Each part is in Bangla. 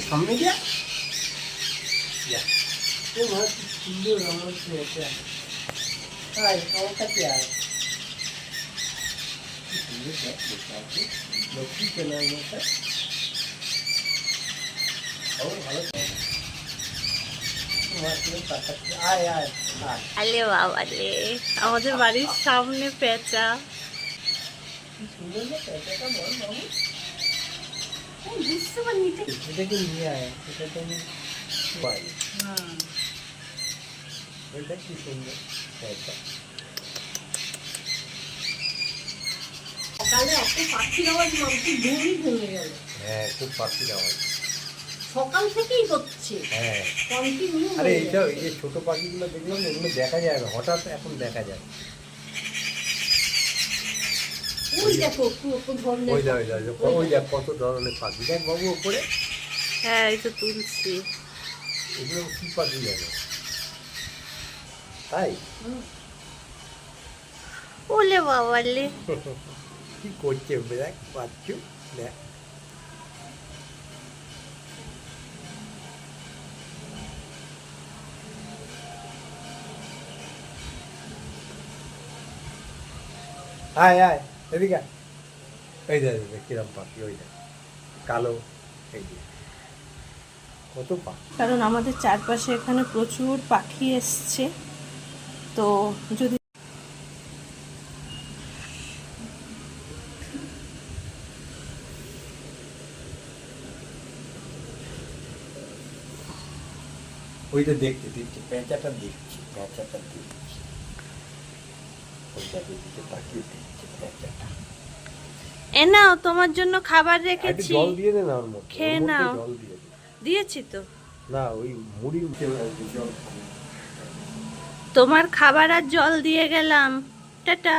সামনে যা সুন্দর আমার আমার কাছে আয় লক্ষ্মী কেনার মতো ভালো আয় আয় আলে বাবা রে, আমাদের বাড়ির সামনে পেঁচা। সুন্দর না পেঁচাটা বল বাবু বুঝতে পারিনি। এটাকে নিয়ে আয় এটা তো আমি পাই এটা কি সুন্দর পেঁচা সকালে এত পাখির আওয়াজ মাঝে ঘুমই ভেঙে গেল। হ্যাঁ খুব পাখির আওয়াজ সকাল থেকেই হচ্ছে। হ্যাঁ কন্টিনিউ। আরে এইটা এই যে ছোট পাখিগুলো দেখলাম না এগুলো দেখা যায় না হঠাৎ এখন দেখা যায় ওই দেখো কত ধরনের। ওই দেখ কত ধরনের পাখি দেখ বাবু ওপরে। হ্যাঁ এই তো তুলছি। এগুলো কি পাখি জানো তাই ওলে বাবা লে, কি করছে দেখ পাচ্ছু দেখ আয় আয় এদিকে আয়। এই দেখ কিরম পাখি ওই দেখ কালো এই যে কত পাখি। কারণ আমাদের চারপাশে এখানে প্রচুর পাখি এসছে, তো যদি ওইটা দেখতে দিচ্ছি পেঁচাটা দেখছি ওইটা দিচ্ছে তাকিয়ে দেখছি পেঁচাটা। এ নাও তোমার জন্য খাবার একটু রেখেছি, জল দিয়ে দে না ওর মধ্যে খেয়ে নাও। জল দিয়ে দে দিয়েছি তো। না ওই মুড়ি উঠে জল তোমার খাবার আর জল দিয়ে গেলাম। টাটা,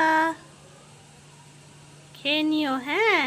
খেয়ে নিও। হ্যাঁ।